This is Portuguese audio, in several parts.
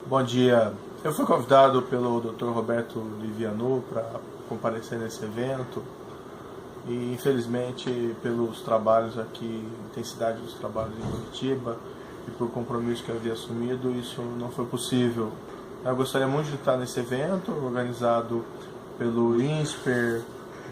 Bom dia. Eu fui convidado pelo Dr. Roberto Livianu para comparecer nesse evento e, infelizmente, pelos trabalhos aqui, intensidade dos trabalhos em Curitiba e por compromisso que eu havia assumido, isso não foi possível. Eu gostaria muito de estar nesse evento, organizado pelo INSPER,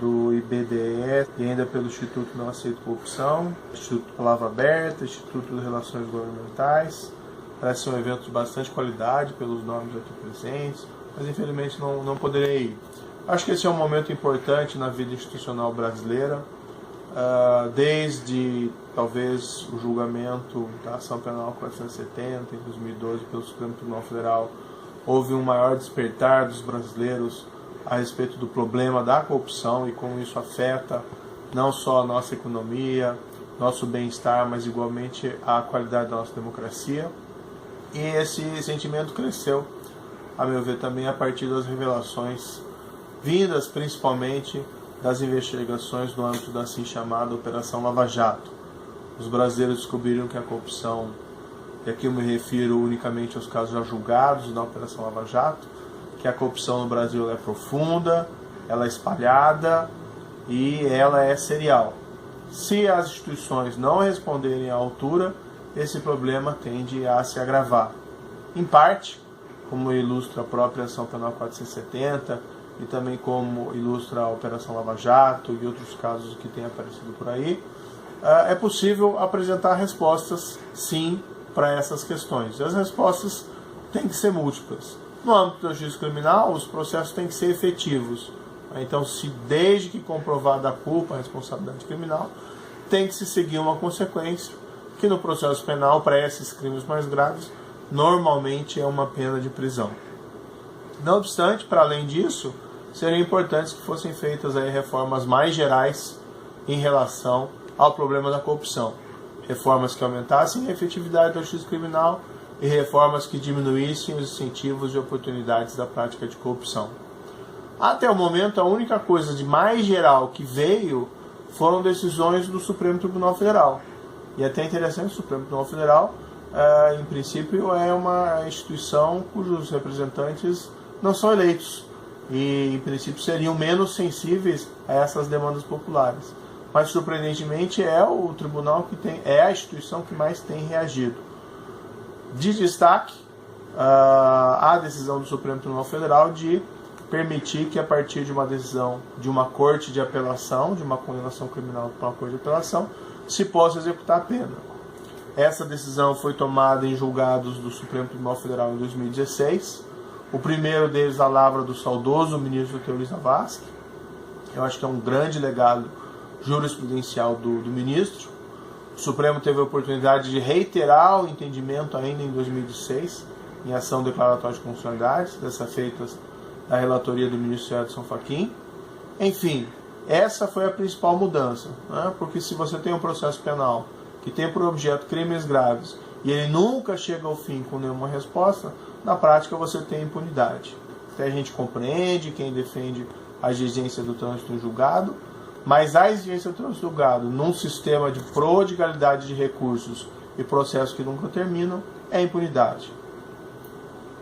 do IBDE e ainda pelo Instituto Não Aceito Corrupção, Instituto Palavra Aberta, Instituto de Relações Governamentais. Parece ser um evento de bastante qualidade pelos nomes aqui presentes, mas infelizmente não poderei ir. Acho que esse é um momento importante na vida institucional brasileira, desde talvez o julgamento da Ação Penal 470 em 2012 pelo Supremo Tribunal Federal, houve um maior despertar dos brasileiros a respeito do problema da corrupção e como isso afeta não só a nossa economia, nosso bem-estar, mas igualmente a qualidade da nossa democracia. E esse sentimento cresceu, a meu ver, também a partir das revelações vindas principalmente das investigações no âmbito da assim chamada Operação Lava Jato. Os brasileiros descobriram que a corrupção, e aqui eu me refiro unicamente aos casos já julgados na Operação Lava Jato, que a corrupção no Brasil é profunda, ela é espalhada e ela é serial. Se as instituições não responderem à altura, esse problema tende a se agravar. Em parte, como ilustra a própria Ação Penal 470 e também como ilustra a Operação Lava Jato e outros casos que têm aparecido por aí, é possível apresentar respostas, sim, para essas questões. E as respostas têm que ser múltiplas. No âmbito da justiça criminal, os processos têm que ser efetivos. Então, se desde que comprovada a culpa, a responsabilidade criminal, tem que se seguir uma consequência, que no processo penal, para esses crimes mais graves, normalmente é uma pena de prisão. Não obstante, para além disso, seria importante que fossem feitas aí reformas mais gerais em relação ao problema da corrupção. Reformas que aumentassem a efetividade da justiça criminal e reformas que diminuíssem os incentivos e oportunidades da prática de corrupção. Até o momento, a única coisa de mais geral que veio foram decisões do Supremo Tribunal Federal. E é até interessante, o Supremo Tribunal Federal, em princípio, é uma instituição cujos representantes não são eleitos e, em princípio, seriam menos sensíveis a essas demandas populares. Mas, surpreendentemente, é o tribunal é a instituição que mais tem reagido. De destaque, a decisão do Supremo Tribunal Federal de permitir que, a partir de uma decisão de uma corte de apelação, de uma condenação criminal para uma corte de apelação, se possa executar a pena. Essa decisão foi tomada em julgados do Supremo Tribunal Federal em 2016. O primeiro deles, a lavra do saudoso ministro Teori Zavascki. Eu acho que é um grande legado jurisprudencial do ministro. O Supremo teve a oportunidade de reiterar o entendimento ainda em 2016, em ação declaratória de constitucionalidade, dessa feita da relatoria do ministro Edson Fachin. Enfim, essa foi a principal mudança, né? Porque se você tem um processo penal que tem por objeto crimes graves e ele nunca chega ao fim com nenhuma resposta, na prática você tem impunidade. Até a gente compreende quem defende a exigência do trânsito em julgado, mas a exigência do trânsito em julgado num sistema de prodigalidade de recursos e processos que nunca terminam é impunidade.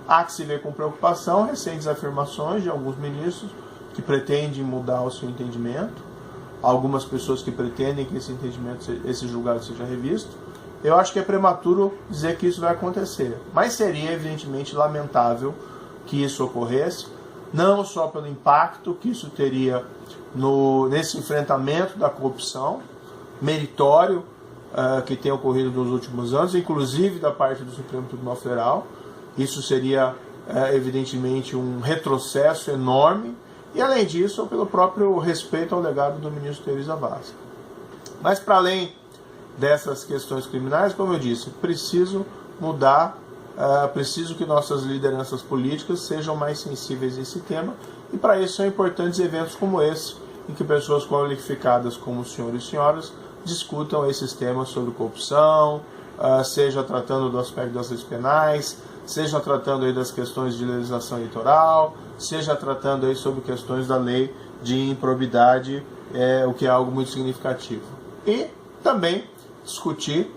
Há que se ver com preocupação recentes afirmações de alguns ministros que pretendem mudar o seu entendimento, algumas pessoas que pretendem que esse entendimento, esse julgado seja revisto. Eu acho que é prematuro dizer que isso vai acontecer, mas seria evidentemente lamentável que isso ocorresse, não só pelo impacto que isso teria nesse enfrentamento da corrupção meritório que tem ocorrido nos últimos anos, inclusive da parte do Supremo Tribunal Federal. Isso seria evidentemente um retrocesso enorme. E, além disso, pelo próprio respeito ao legado do ministro Teori Zavascki. Mas, para além dessas questões criminais, como eu disse, preciso mudar, preciso que nossas lideranças políticas sejam mais sensíveis a esse tema, e para isso são importantes eventos como esse, em que pessoas qualificadas como os senhores e senhoras discutam esses temas sobre corrupção, seja tratando do aspecto das leis penais, seja tratando aí das questões de legislação eleitoral, seja tratando aí sobre questões da lei de improbidade, o que é algo muito significativo. E também discutir,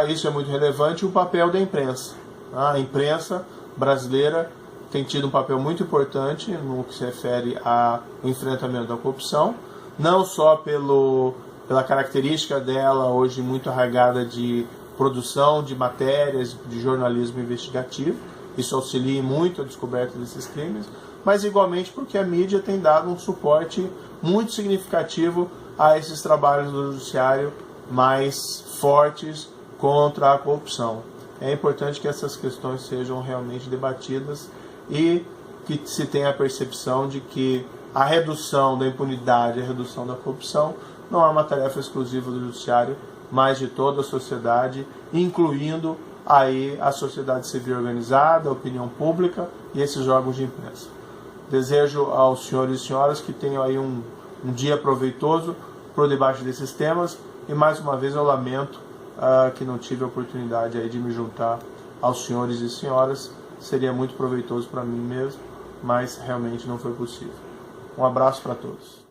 isso é muito relevante, o papel da imprensa. A imprensa brasileira tem tido um papel muito importante no que se refere ao enfrentamento da corrupção, não só pela característica dela hoje muito arraigada de produção de matérias, de jornalismo investigativo, isso auxilia muito a descoberta desses crimes, mas igualmente porque a mídia tem dado um suporte muito significativo a esses trabalhos do judiciário mais fortes contra a corrupção. É importante que essas questões sejam realmente debatidas e que se tenha a percepção de que a redução da impunidade, a redução da corrupção não é uma tarefa exclusiva do judiciário, mas de toda a sociedade, incluindo aí a sociedade civil organizada, a opinião pública e esses órgãos de imprensa. Desejo aos senhores e senhoras que tenham aí um dia proveitoso para o debate desses temas e mais uma vez eu lamento que não tive a oportunidade aí de me juntar aos senhores e senhoras. Seria muito proveitoso para mim mesmo, mas realmente não foi possível. Um abraço para todos.